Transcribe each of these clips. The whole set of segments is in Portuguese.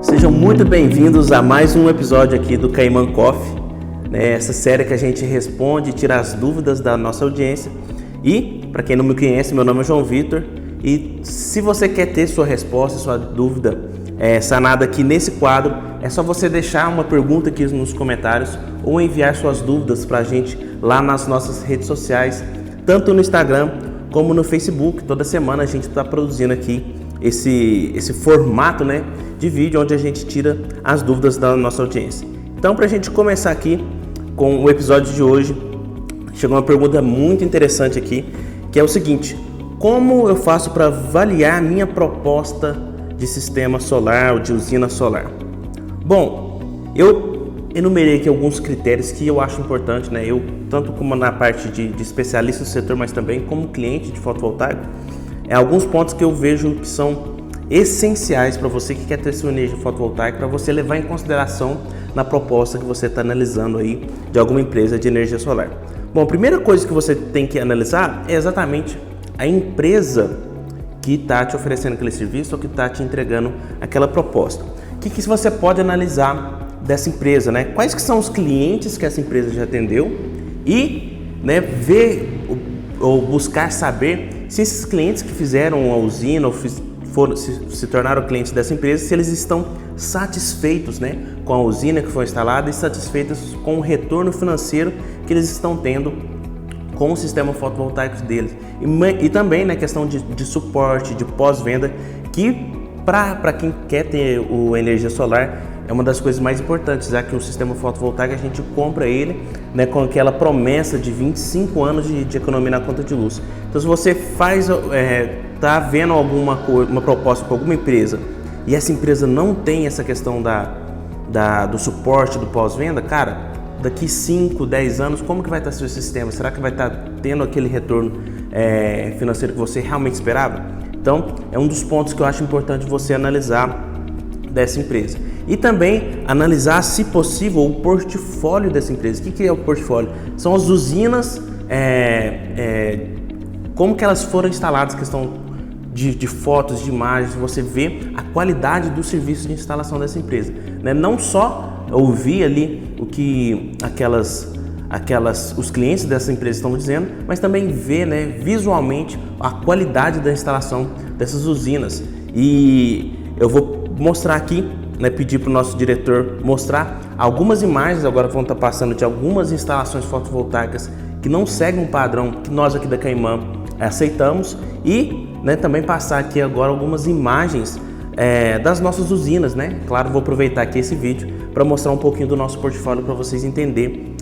Sejam muito bem-vindos a mais um episódio aqui do Cayman Coffee, né? Essa série que a gente responde e tira as dúvidas da nossa audiência. E, para quem não me conhece, meu nome é João Vitor. E se você quer ter sua resposta, sua dúvida sanada aqui nesse quadro, é só você deixar uma pergunta aqui nos comentários ou enviar suas dúvidas para a gente lá nas nossas redes sociais, tanto no Instagram como no Facebook. Toda semana a gente está produzindo aqui esse formato, né, de vídeo onde a gente tira as dúvidas da nossa audiência. Então, para a gente começar aqui com o episódio de hoje, chegou uma pergunta muito interessante aqui, que é o seguinte: como eu faço para avaliar a minha proposta de sistema solar ou de usina solar? Bom, eu enumerei aqui alguns critérios que eu acho importante, né? Eu, tanto como na parte de especialista do setor, mas também como cliente de fotovoltaico, alguns pontos que eu vejo que são essenciais para você que quer ter sua energia fotovoltaica, para você levar em consideração na proposta que você está analisando aí de alguma empresa de energia solar. Bom, a primeira coisa que você tem que analisar é exatamente a empresa que está te oferecendo aquele serviço ou que está te entregando aquela proposta. O que você pode analisar dessa empresa, né? Quais que são os clientes que essa empresa já atendeu e, né, ver ou buscar saber se esses clientes que fizeram a usina ou se tornaram clientes dessa empresa, se eles estão satisfeitos, né, com a usina que foi instalada e satisfeitos com o retorno financeiro que eles estão tendo com o sistema fotovoltaico deles. E também na questão de suporte, de pós-venda, que para quem quer ter energia solar é uma das coisas mais importantes, já que o sistema fotovoltaico a gente compra ele, né, com aquela promessa de 25 anos de economia na conta de luz. Então, se você está vendo uma proposta com alguma empresa e essa empresa não tem essa questão do suporte, do pós-venda, cara, daqui 5, 10 anos, como que vai estar seu sistema? Será que vai estar tendo aquele retorno financeiro que você realmente esperava? Então, é um dos pontos que eu acho importante você analisar dessa empresa. E também analisar, se possível, o portfólio dessa empresa. O que é o portfólio? São as usinas, como que elas foram instaladas, questão de fotos, de imagens, você vê a qualidade do serviço de instalação dessa empresa, né? Não só ouvir ali o que os clientes dessa empresa estão dizendo, mas também ver, né, visualmente a qualidade da instalação dessas usinas. E eu vou mostrar aqui, né, pedir para o nosso diretor mostrar algumas imagens, agora vão estar passando de algumas instalações fotovoltaicas que não seguem um padrão que nós aqui da Cayman aceitamos e, né, também passar aqui agora algumas imagens das nossas usinas, né? Claro, vou aproveitar aqui esse vídeo para mostrar um pouquinho do nosso portfólio para vocês entenderem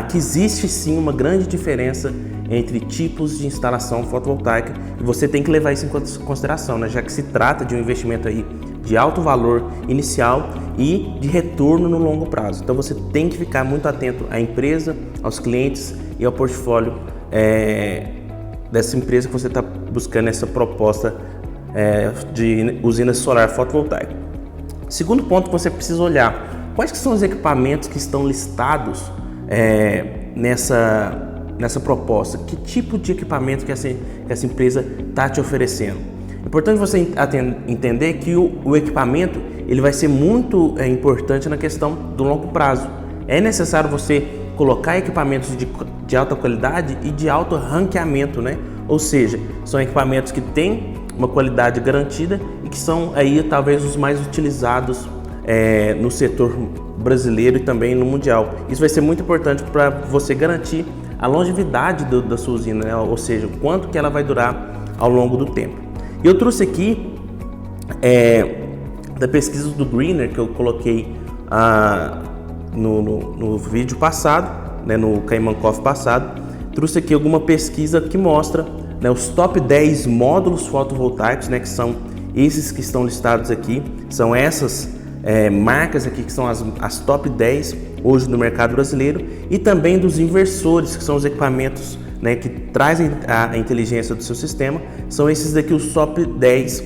que existe sim uma grande diferença entre tipos de instalação fotovoltaica e você tem que levar isso em consideração, né? Já que se trata de um investimento aí de alto valor inicial e de retorno no longo prazo. Então você tem que ficar muito atento à empresa, aos clientes e ao portfólio dessa empresa que você está buscando essa proposta de usina solar fotovoltaica. Segundo ponto que você precisa olhar: quais que são os equipamentos que estão listados nessa proposta? Que tipo de equipamento que essa empresa está te oferecendo? É importante você entender que o equipamento ele vai ser muito importante na questão do longo prazo. É necessário você colocar equipamentos de alta qualidade e de alto ranqueamento, né? Ou seja, são equipamentos que têm uma qualidade garantida e que são aí talvez os mais utilizados no setor brasileiro e também no mundial. Isso vai ser muito importante para você garantir a longevidade da sua usina, né? Ou seja, o quanto que ela vai durar ao longo do tempo. E eu trouxe aqui da pesquisa do Greener que eu coloquei no vídeo passado, né, no Cayman Coffee passado. Trouxe aqui alguma pesquisa que mostra, né, os top 10 módulos fotovoltaicos, né, que são esses que estão listados aqui, são essas marcas aqui que são as top 10 hoje no mercado brasileiro, e também dos inversores, que são os equipamentos, né, que trazem a inteligência do seu sistema. São esses daqui os top 10,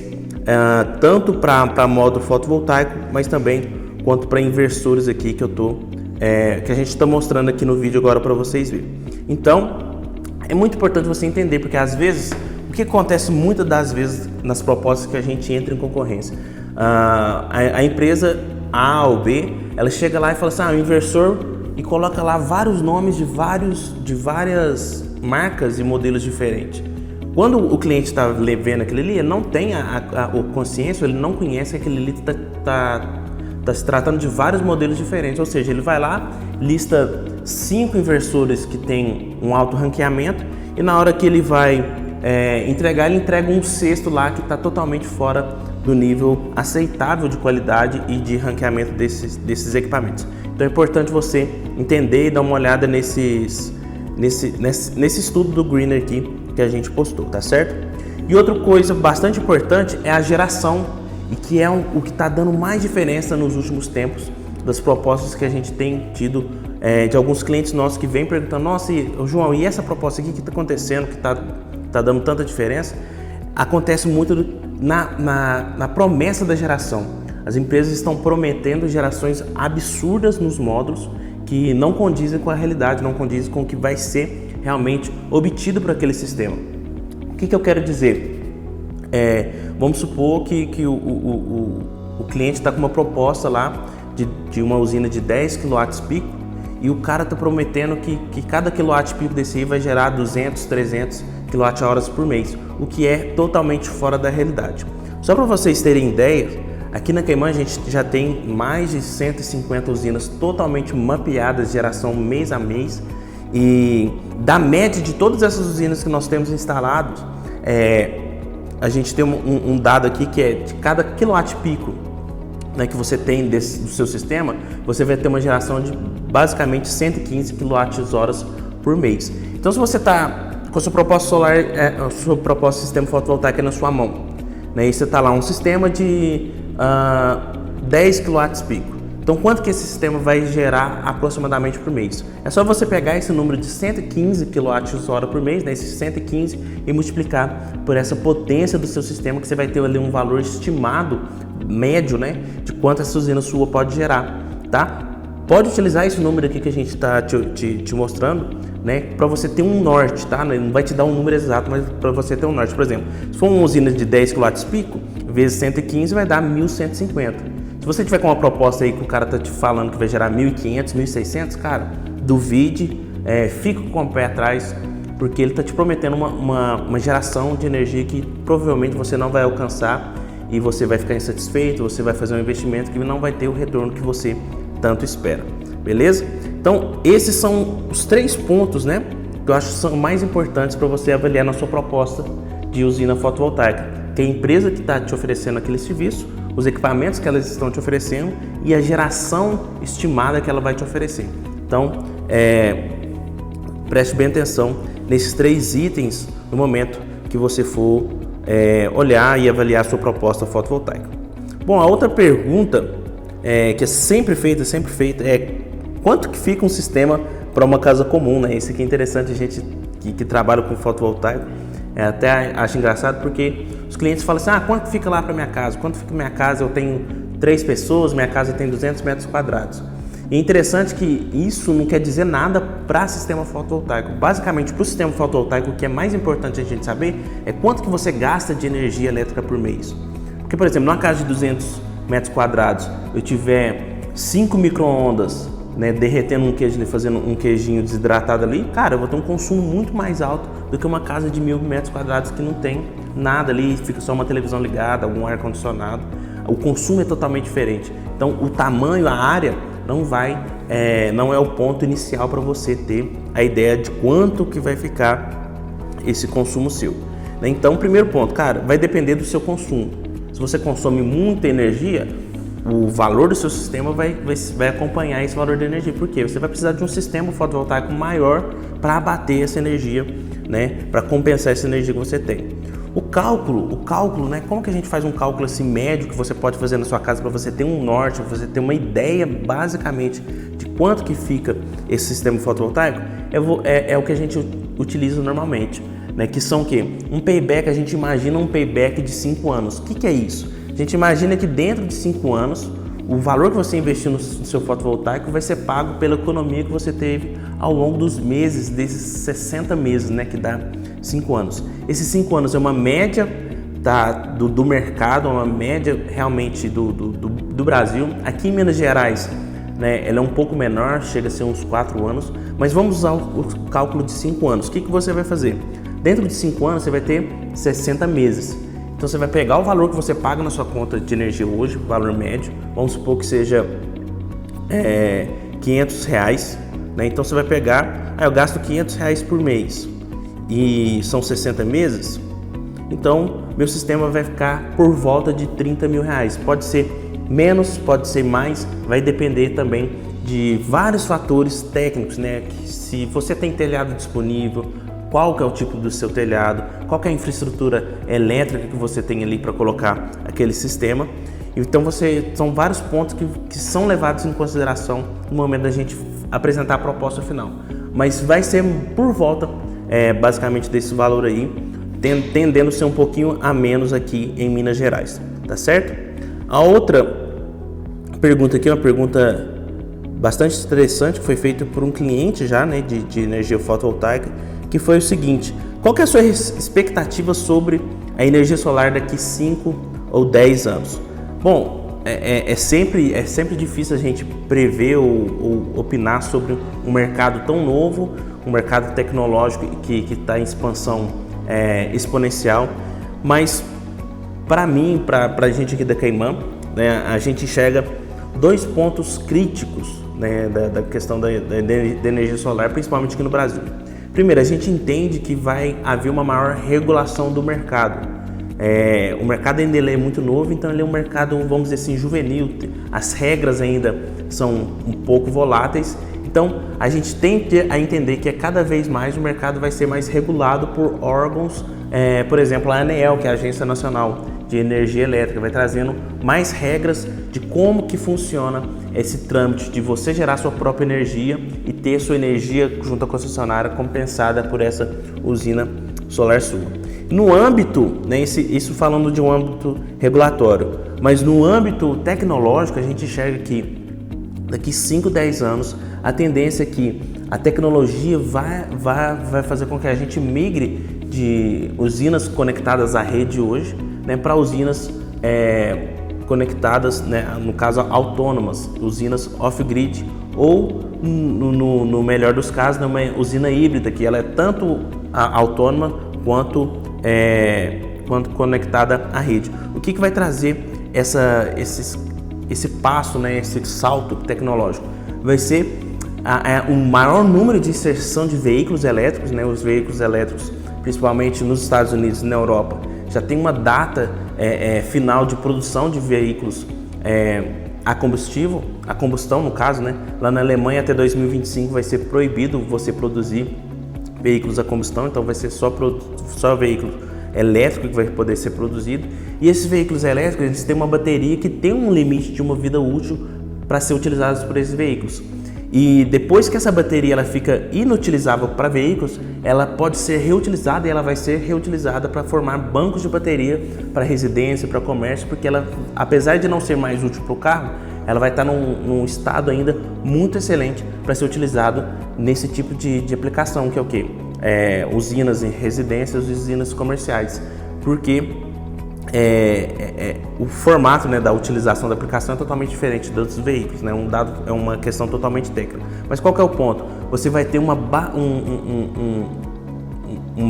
tanto para módulo fotovoltaico, mas também quanto para inversores aqui que a gente está mostrando aqui no vídeo agora para vocês verem. Então, é muito importante você entender, porque às vezes, o que acontece muitas das vezes nas propostas que a gente entra em concorrência? A empresa A ou B, ela chega lá e fala assim, o inversor, e coloca lá vários nomes de várias marcas e modelos diferentes. Quando o cliente está vendo aquilo ali, ele não tem a consciência, ele não conhece que aquele ali está se tratando de vários modelos diferentes, ou seja, ele vai lá, lista 5 inversores que tem um alto ranqueamento e na hora que ele vai entregar, ele entrega um sexto lá que está totalmente fora do nível aceitável de qualidade e de ranqueamento desses equipamentos. Então é importante você entender e dar uma olhada nesse estudo do Greener aqui que a gente postou, tá certo? E outra coisa bastante importante é a geração, e que é o que está dando mais diferença nos últimos tempos das propostas que a gente tem tido de alguns clientes nossos que vêm perguntando, nossa, João, e essa proposta aqui que está acontecendo, que está dando tanta diferença? Acontece muito na promessa da geração. As empresas estão prometendo gerações absurdas nos módulos que não condizem com a realidade, não condizem com o que vai ser realmente obtido por aquele sistema. O que eu quero dizer? Vamos supor que o cliente está com uma proposta lá de uma usina de 10 kW pico e o cara está prometendo que cada kW pico desse aí vai gerar 200, 300 kWh por mês, o que é totalmente fora da realidade. Só para vocês terem ideia, aqui na Cayman a gente já tem mais de 150 usinas totalmente mapeadas, geração mês a mês, e da média de todas essas usinas que nós temos instalados, a gente tem um dado aqui que é de cada quilowatt-pico, né, que você tem do seu sistema, você vai ter uma geração de basicamente 115 kWh por mês. Então, se você está com a sua proposta solar, a sua proposta de sistema fotovoltaico na sua mão, né, e você está lá um sistema de 10 kW-pico. Então, quanto que esse sistema vai gerar aproximadamente por mês? É só você pegar esse número de 115 kWh por mês, né, esses 115, e multiplicar por essa potência do seu sistema, que você vai ter ali um valor estimado, médio, né, de quanto essa usina sua pode gerar, tá? Pode utilizar esse número aqui que a gente está te mostrando, né, para você ter um norte, tá? Não vai te dar um número exato, mas para você ter um norte. Por exemplo, se for uma usina de 10 kW-pico, vezes 115 vai dar 1.150. Se você tiver com uma proposta aí que o cara tá te falando que vai gerar 1.500, 1.600, cara, duvide, fica com o pé atrás, porque ele tá te prometendo uma geração de energia que provavelmente você não vai alcançar e você vai ficar insatisfeito, você vai fazer um investimento que não vai ter o retorno que você tanto espera, beleza? Então, esses são os 3 pontos, né, que eu acho que são mais importantes para você avaliar na sua proposta de usina fotovoltaica, que é a empresa que está te oferecendo aquele serviço, os equipamentos que elas estão te oferecendo e a geração estimada que ela vai te oferecer. Então, preste bem atenção nesses 3 itens no momento que você for olhar e avaliar a sua proposta fotovoltaica. Bom, a outra pergunta que é sempre feita é quanto que fica um sistema para uma casa comum, né? Isso aqui é interessante, a gente que trabalha com fotovoltaico até acho engraçado, porque os clientes falam assim, quanto fica lá para minha casa? Quanto fica minha casa? Eu tenho 3 pessoas, minha casa tem 200 metros quadrados. E é interessante que isso não quer dizer nada para sistema fotovoltaico. Basicamente, para o sistema fotovoltaico, o que é mais importante a gente saber é quanto que você gasta de energia elétrica por mês. Porque, por exemplo, numa casa de 200 metros quadrados, eu tiver 5 micro-ondas, né, derretendo um queijo, fazendo um queijinho desidratado ali, cara, eu vou ter um consumo muito mais alto do que uma casa de 1.000 metros quadrados que não tem nada ali, fica só uma televisão ligada, algum ar-condicionado. O consumo é totalmente diferente. Então, o tamanho, a área, não é o ponto inicial para você ter a ideia de quanto que vai ficar esse consumo seu. Então, primeiro ponto, cara, vai depender do seu consumo. Se você consome muita energia, o valor do seu sistema vai acompanhar esse valor de energia. Por quê? Você vai precisar de um sistema fotovoltaico maior para abater essa energia, né? Para compensar essa energia que você tem. O cálculo, né? Como que a gente faz um cálculo assim médio que você pode fazer na sua casa para você ter um norte, para você ter uma ideia basicamente de quanto que fica esse sistema fotovoltaico? É o que a gente utiliza normalmente, né? Que são o quê? Um payback, a gente imagina um payback de 5 anos. O que é isso? A gente imagina que dentro de 5 anos, o valor que você investiu no seu fotovoltaico vai ser pago pela economia que você teve ao longo dos meses, desses 60 meses, né, que dá 5 anos. Esses 5 anos é uma média do mercado, uma média realmente do Brasil. Aqui em Minas Gerais, né, ela é um pouco menor, chega a ser uns 4 anos, mas vamos usar o cálculo de 5 anos. O que você vai fazer? Dentro de 5 anos você vai ter 60 meses. Então você vai pegar o valor que você paga na sua conta de energia hoje, o valor médio, vamos supor que seja R$500, né? Então você vai pegar, eu gasto R$500 por mês e são 60 meses, então meu sistema vai ficar por volta de R$30 mil. Pode ser menos, pode ser mais, vai depender também de vários fatores técnicos, né? Se você tem telhado disponível, qual que é o tipo do seu telhado, qual que é a infraestrutura elétrica que você tem ali para colocar aquele sistema. Então são vários pontos que são levados em consideração no momento da gente apresentar a proposta final. Mas vai ser por volta basicamente desse valor aí, tendendo a ser um pouquinho a menos aqui em Minas Gerais, tá certo? A outra pergunta aqui é uma pergunta bastante interessante que foi feita por um cliente já, né, de energia fotovoltaica, que foi o seguinte: qual que é a sua expectativa sobre a energia solar daqui 5 ou 10 anos? Bom, é sempre difícil a gente prever ou opinar sobre um mercado tão novo, um mercado tecnológico que está em expansão exponencial, mas para mim, para a gente aqui da Caimã, né, a gente enxerga 2 pontos críticos, né, da questão da energia solar, principalmente aqui no Brasil. Primeiro, a gente entende que vai haver uma maior regulação do mercado. O mercado ainda é muito novo, então ele é um mercado, vamos dizer assim, juvenil. As regras ainda são um pouco voláteis. Então, a gente tem a entender que cada vez mais o mercado vai ser mais regulado por órgãos, por exemplo, a ANEEL, que é a Agência Nacional de Energia Elétrica, vai trazendo mais regras de como que funciona esse trâmite de você gerar sua própria energia e ter sua energia junto à concessionária compensada por essa usina solar sua. No âmbito, né, isso falando de um âmbito regulatório, mas no âmbito tecnológico a gente enxerga que daqui 5, 10 anos a tendência é que a tecnologia vai fazer com que a gente migre de usinas conectadas à rede hoje, né, para usinas conectadas, né, no caso autônomas, usinas off-grid, ou no melhor dos casos, uma usina híbrida, que ela é tanto autônoma quanto conectada à rede. O que vai trazer esse passo, né, esse salto tecnológico? Vai ser um maior número de inserção de veículos elétricos, né, os veículos elétricos, principalmente nos Estados Unidos e na Europa, já tem uma data final de produção de veículos a combustão no caso, né? Lá na Alemanha até 2025 vai ser proibido você produzir veículos a combustão, então vai ser só veículo elétrico que vai poder ser produzido. E esses veículos elétricos, eles têm uma bateria que tem um limite de uma vida útil para ser utilizada por esses veículos. E depois que essa bateria ela fica inutilizável para veículos, ela pode ser reutilizada e ela vai ser reutilizada para formar bancos de bateria para residência, para comércio, porque ela, apesar de não ser mais útil para o carro, ela vai estar num estado ainda muito excelente para ser utilizado nesse tipo de aplicação, que é o quê? Usinas em residências e usinas comerciais, porque o formato, né, da utilização da aplicação é totalmente diferente dos veículos, né? É uma questão totalmente técnica. Mas qual que é o ponto? Você vai ter um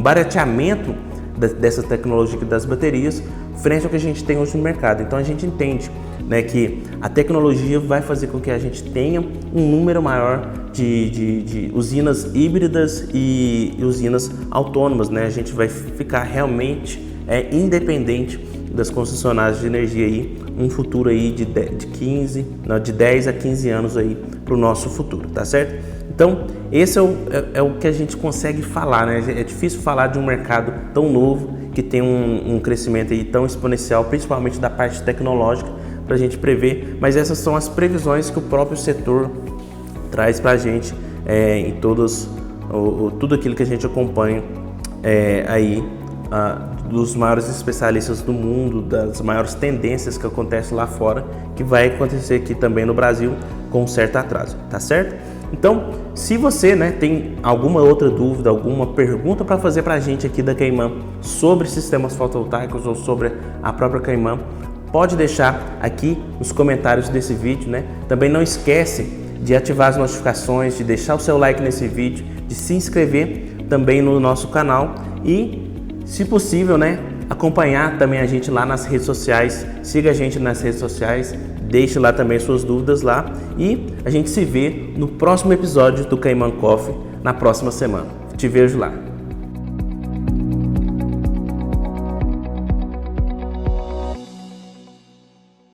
barateamento dessa tecnologia das baterias frente ao que a gente tem hoje no mercado. Então a gente entende, né, que a tecnologia vai fazer com que a gente tenha um número maior de usinas híbridas e usinas autônomas, né? A gente vai ficar realmente independente das concessionárias de energia aí, um futuro aí de 10 a 15 anos aí para o nosso futuro, tá certo? Então, esse é o que a gente consegue falar, né? É difícil falar de um mercado tão novo, que tem um crescimento aí tão exponencial, principalmente da parte tecnológica, para a gente prever, mas essas são as previsões que o próprio setor traz para a gente em tudo aquilo que a gente acompanha aí, dos maiores especialistas do mundo, das maiores tendências que acontecem lá fora, que vai acontecer aqui também no Brasil com um certo atraso, tá certo? Então, se você, né, tem alguma outra dúvida, alguma pergunta para fazer para a gente aqui da Caimã sobre sistemas fotovoltaicos ou sobre a própria Caimã, pode deixar aqui nos comentários desse vídeo, né? Também não esquece de ativar as notificações, de deixar o seu like nesse vídeo, de se inscrever também no nosso canal e, se possível, né, acompanhar também a gente lá nas redes sociais. Siga a gente nas redes sociais, deixe lá também suas dúvidas lá e a gente se vê no próximo episódio do Caimã Coffee na próxima semana. Te vejo lá.